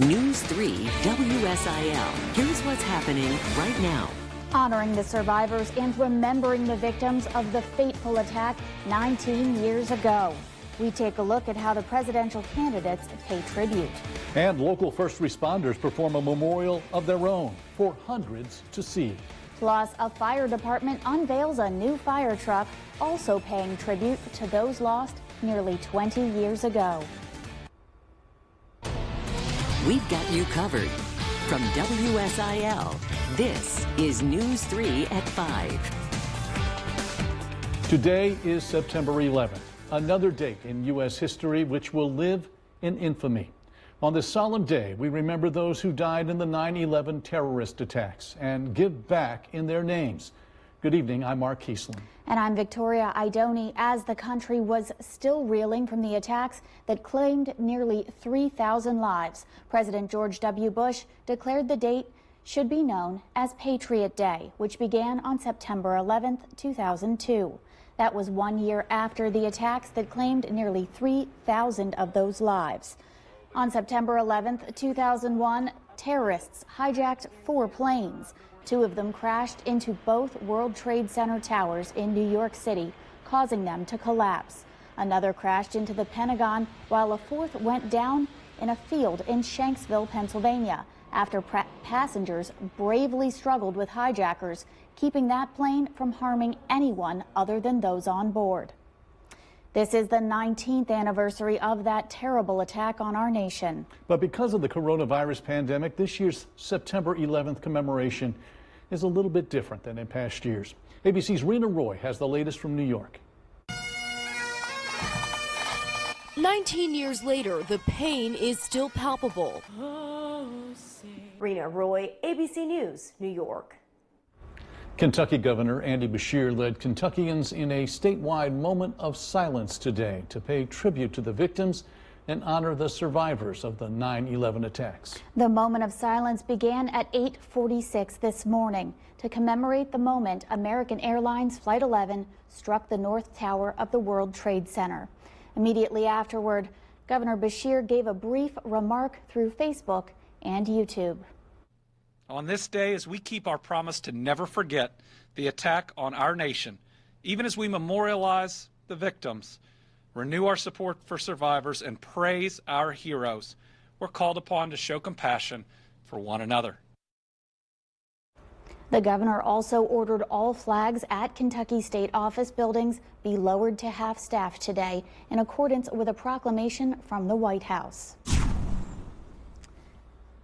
News 3 WSIL. Here's what's happening right now. Honoring the survivors and remembering the victims of the fateful attack 19 years ago. We take a look at how the presidential candidates pay tribute. And local first responders perform a memorial of their own for hundreds to see. Plus, a fire department unveils a new fire truck, also paying tribute to those lost nearly 20 years ago. We've got you covered. From WSIL, this is News 3 at 5. Today is September 11th, another date in U.S. history which will live in infamy. On this solemn day, we remember those who died in the 9/11 terrorist attacks and give back in their names. Good evening, I'm Mark Kiesling. And I'm Victoria Idoni. As the country was still reeling from the attacks that claimed nearly 3,000 lives, President George W. Bush declared the date should be known as Patriot Day, which began on September 11th, 2002. That was 1 year after the attacks that claimed nearly 3,000 of those lives. On September 11th, 2001, terrorists hijacked 4 planes. 2 of them crashed into both World Trade Center towers in New York City, causing them to collapse. Another crashed into the Pentagon, while a 4th went down in a field in Shanksville, Pennsylvania, after passengers bravely struggled with hijackers, keeping that plane from harming anyone other than those on board. This is the 19th anniversary of that terrible attack on our nation. But because of the coronavirus pandemic, this year's September 11th commemoration is a little bit different than in past years. ABC's Rena Roy has the latest from New York. 19 years later, the pain is still palpable. Rena Roy, ABC News, New York. Kentucky Governor Andy Beshear led Kentuckians in a statewide moment of silence today to pay tribute to the victims and honor the survivors of the 9/11 attacks. The moment of silence began at 8:46 this morning to commemorate the moment American Airlines Flight 11 struck the North Tower of the World Trade Center. Immediately afterward, Governor Beshear gave a brief remark through Facebook and YouTube. On this day, as we keep our promise to never forget the attack on our nation, even as we memorialize the victims, renew our support for survivors, and praise our heroes, we're called upon to show compassion for one another. The governor also ordered all flags at Kentucky state office buildings be lowered to half-staff today in accordance with a proclamation from the White House.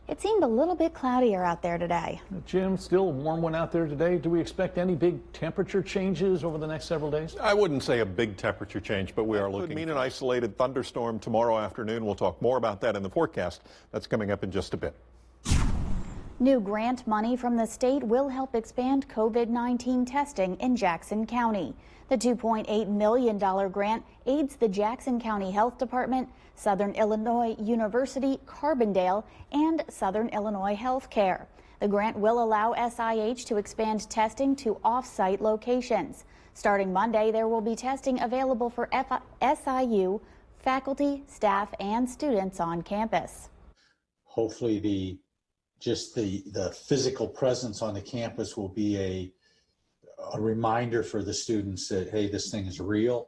It seemed a little bit cloudier out there today. Jim, still a warm one out there today. Do we expect any big temperature changes over the next several days? I wouldn't say a big temperature change, but we are looking. Could mean an isolated thunderstorm tomorrow afternoon. We'll talk more about that in the forecast. That's coming up in just a bit. New grant money from the state will help expand COVID-19 testing in Jackson County. The $2.8 million grant aids the Jackson County Health Department, Southern Illinois University, Carbondale, and Southern Illinois Healthcare. The grant will allow SIH to expand testing to off-site locations. Starting Monday, there will be testing available for SIU faculty, staff, and students on campus. Hopefully the physical presence on the campus will be a reminder for the students that, hey, this thing is real,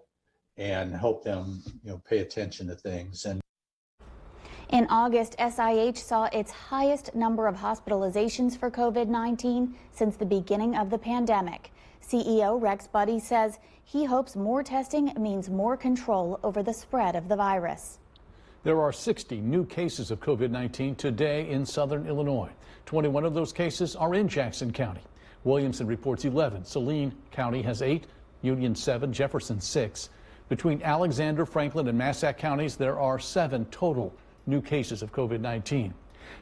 and help them, pay attention to things. And in August, SIH saw its highest number of hospitalizations for COVID-19 since the beginning of the pandemic. CEO Rex Buddy says he hopes more testing means more control over the spread of the virus. There are 60 new cases of COVID-19 today in southern Illinois. 21 of those cases are in Jackson County. Williamson reports 11. Saline County has 8, Union 7, Jefferson 6. Between Alexander, Franklin, and Massac counties, there are 7 total new cases of COVID-19.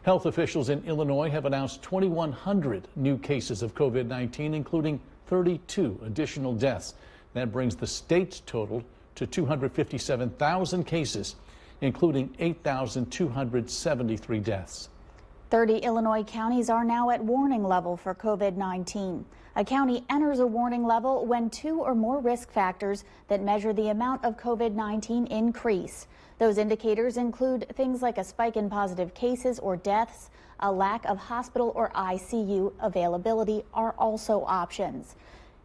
Health officials in Illinois have announced 2,100 new cases of COVID-19, including 32 additional deaths. That brings the state's total to 257,000 cases, including 8,273 deaths. 30 Illinois counties are now at warning level for COVID-19. A county enters a warning level when 2 or more risk factors that measure the amount of COVID-19 increase. Those indicators include things like a spike in positive cases or deaths. A lack of hospital or ICU availability are also options.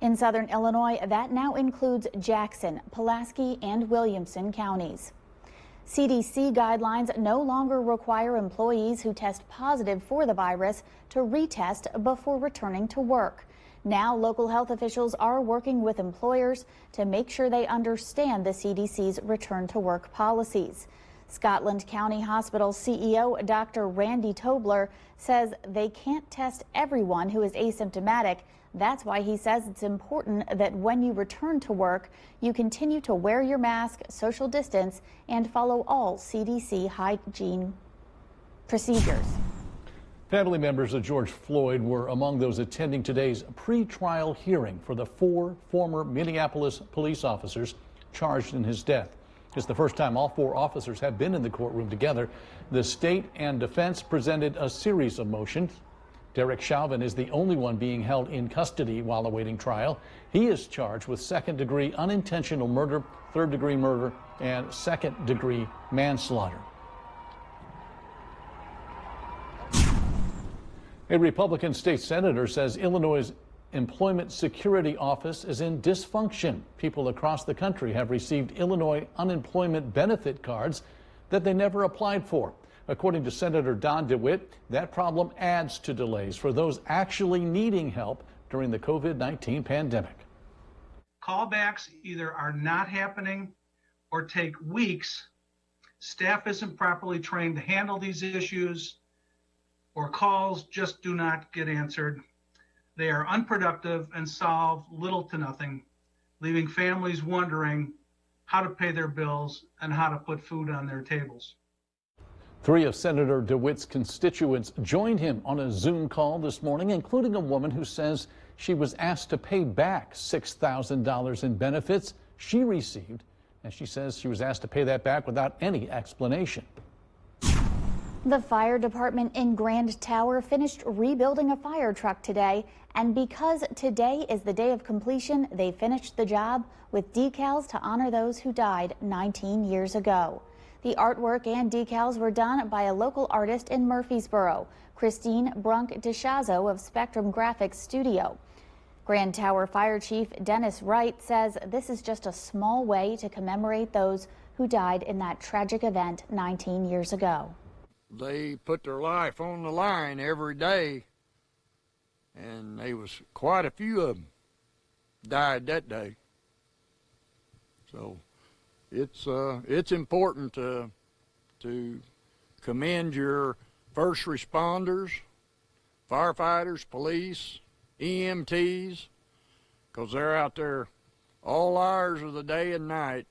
In southern Illinois, that now includes Jackson, Pulaski, and Williamson counties. CDC guidelines no longer require employees who test positive for the virus to retest before returning to work. Now, local health officials are working with employers to make sure they understand the CDC's return to work policies. Scotland County Hospital CEO Dr. Randy Tobler says they can't test everyone who is asymptomatic. That's why he says it's important that when you return to work, you continue to wear your mask, social distance, and follow all CDC hygiene procedures. Family members of George Floyd were among those attending today's pre-trial hearing for the 4 former Minneapolis police officers charged in his death. It's the first time all 4 officers have been in the courtroom together. The state and defense presented a series of motions. Derek Chauvin is the only one being held in custody while awaiting trial. He is charged with second-degree unintentional murder, third-degree murder, and second-degree manslaughter. A Republican state senator says Illinois' Employment Security Office is in dysfunction. People across the country have received Illinois unemployment benefit cards that they never applied for. According to Senator Don DeWitt, that problem adds to delays for those actually needing help during the COVID-19 pandemic. Callbacks either are not happening or take weeks. Staff isn't properly trained to handle these issues, or calls just do not get answered. They are unproductive and solve little to nothing, leaving families wondering how to pay their bills and how to put food on their tables. 3 of Senator DeWitt's constituents joined him on a Zoom call this morning, including a woman who says she was asked to pay back $6,000 in benefits she received, and she says she was asked to pay that back without any explanation. The fire department in Grand Tower finished rebuilding a fire truck today, and because today is the day of completion, they finished the job with decals to honor those who died 19 years ago. The artwork and decals were done by a local artist in Murfreesboro, Christine Brunk-DeShazo of Spectrum Graphics Studio. Grand Tower Fire Chief Dennis Wright says this is just a small way to commemorate those who died in that tragic event 19 years ago. They put their life on the line every day, and there was quite a few of them died that day. So it's important to commend your first responders, firefighters, police, EMTs, because they're out there all hours of the day and night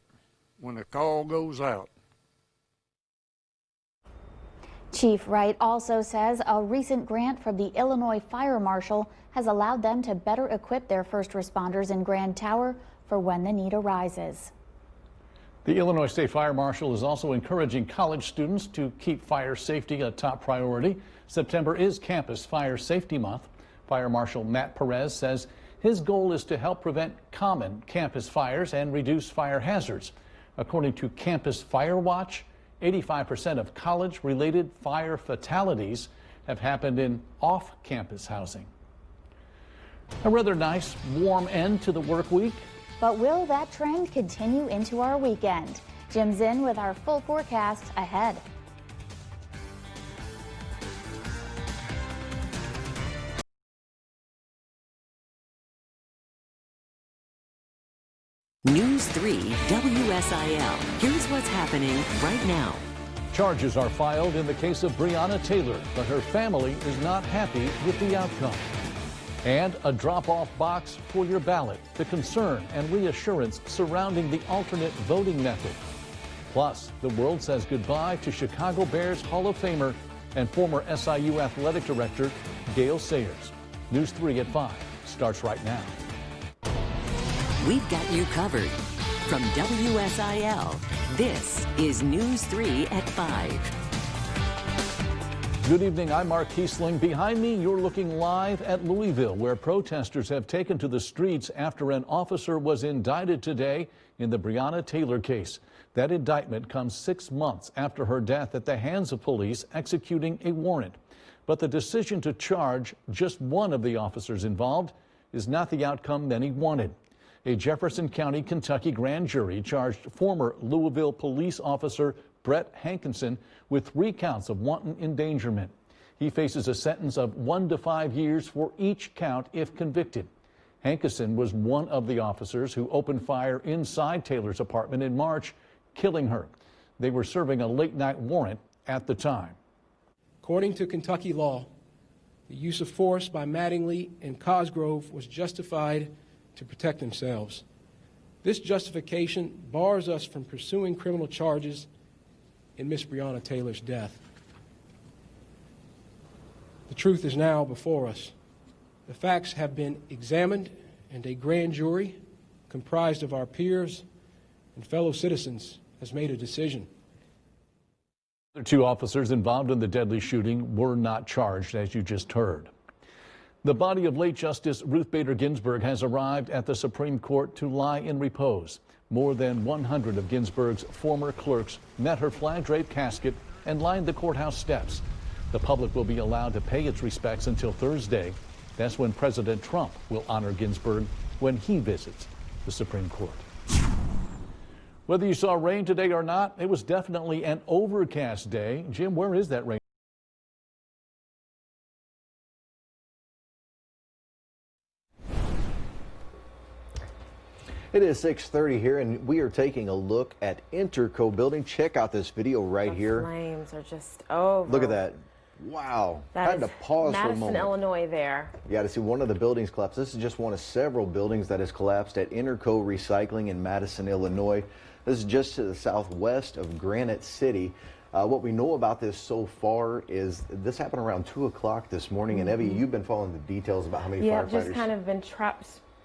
when the call goes out. Chief Wright also says a recent grant from the Illinois Fire Marshal has allowed them to better equip their first responders in Grand Tower for when the need arises. The Illinois State Fire Marshal is also encouraging college students to keep fire safety a top priority. September is Campus Fire Safety Month. Fire Marshal Matt Perez says his goal is to help prevent common campus fires and reduce fire hazards. According to Campus Fire Watch, 85% of college-related fire fatalities have happened in off-campus housing. A rather nice, warm end to the work week. But will that trend continue into our weekend? Jim's in with our full forecast ahead. News 3 WSIL. Here's what's happening right now. Charges are filed in the case of Breonna Taylor, but her family is not happy with the outcome. And a drop-off box for your ballot, the concern and reassurance surrounding the alternate voting method. Plus, the world says goodbye to Chicago Bears Hall of Famer and former SIU athletic director Gale Sayers. News 3 at 5 starts right now. We've got you covered. From WSIL, this is News 3 at 5. Good evening, I'm Mark Kiesling. Behind me, you're looking live at Louisville, where protesters have taken to the streets after an officer was indicted today in the Breonna Taylor case. That indictment comes 6 months after her death at the hands of police executing a warrant. But the decision to charge just one of the officers involved is not the outcome many wanted. A Jefferson County, Kentucky grand jury charged former Louisville police officer Brett Hankinson with 3 counts of wanton endangerment. He faces a sentence of 1 to 5 years for each count if convicted. Hankinson was one of the officers who opened fire inside Taylor's apartment in March, killing her. They were serving a late-night warrant at the time. According to Kentucky law, the use of force by Mattingly and Cosgrove was justified to protect themselves. This justification bars us from pursuing criminal charges in Miss Breonna Taylor's death. The truth is now before us. The facts have been examined, and a grand jury comprised of our peers and fellow citizens has made a decision. The 2 officers involved in the deadly shooting were not charged, as you just heard. The body of late Justice Ruth Bader Ginsburg has arrived at the Supreme Court to lie in repose. More than 100 of Ginsburg's former clerks met her flag-draped casket and lined the courthouse steps. The public will be allowed to pay its respects until Thursday. That's when President Trump will honor Ginsburg when he visits the Supreme Court. Whether you saw rain today or not, it was definitely an overcast day. Jim, where is that rain? It is 6:30 here, and we are taking a look at Interco building. Check out this video right here. The flames are just over. Look at that. Wow. That had to pause for a Madison, moment. Illinois there. Yeah, to see one of the buildings collapse. This is just one of several buildings that has collapsed at Interco Recycling in Madison, Illinois. This is just to the southwest of Granite City. What we know about this so far is this happened around 2 o'clock this morning. And Evie, you've been following the details about how many firefighters. Yeah, just kind of been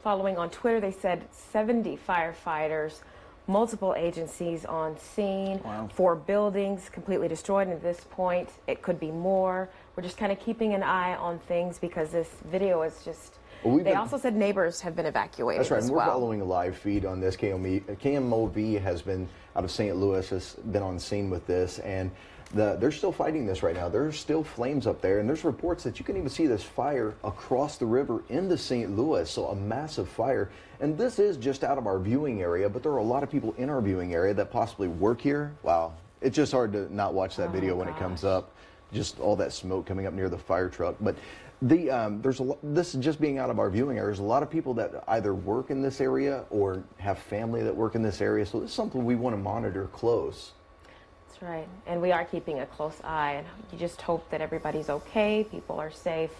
following on Twitter. They said 70 firefighters, multiple agencies on scene, 4 buildings completely destroyed. And at this point, it could be more. We're just kind of keeping an eye on things because this video is just... They also said neighbors have been evacuated. That's right. As And we're well. following a live feed on this. KMOV has been out of St. Louis, has been on scene with this, and they're still fighting this right now. There's still flames up there, and there's reports that you can even see this fire across the river into St. Louis, so a massive fire. And this is just out of our viewing area, but there are a lot of people in our viewing area that possibly work here. Wow. It's just hard to not watch that video when it comes up. Just all that smoke coming up near the fire truck. But this is just being out of our viewing area. There's a lot of people that either work in this area or have family that work in this area. So this is something we want to monitor close. That's right. And we are keeping a close eye. And you just hope that everybody's okay, people are safe.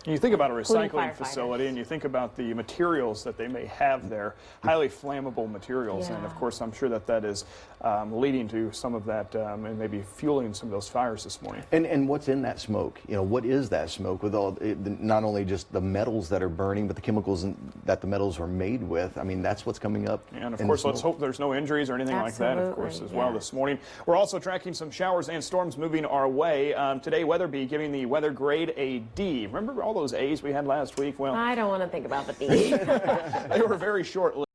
You think about a recycling facility and you think about the materials that they may have there, highly flammable materials. And of course, I'm sure that is leading to some of that and maybe fueling some of those fires this morning. And what's in that smoke? You know, what is that smoke with all, not only just the metals that are burning, but the chemicals that the metals are made with? I mean, that's what's coming up. And of course, let's hope there's no injuries or anything like that, of course, as well this morning. We're also tracking some showers and storms moving our way. Today, Weatherby giving the weather grade a D. Remember all those A's we had last week? Well, I don't want to think about the D. They were very short-lived.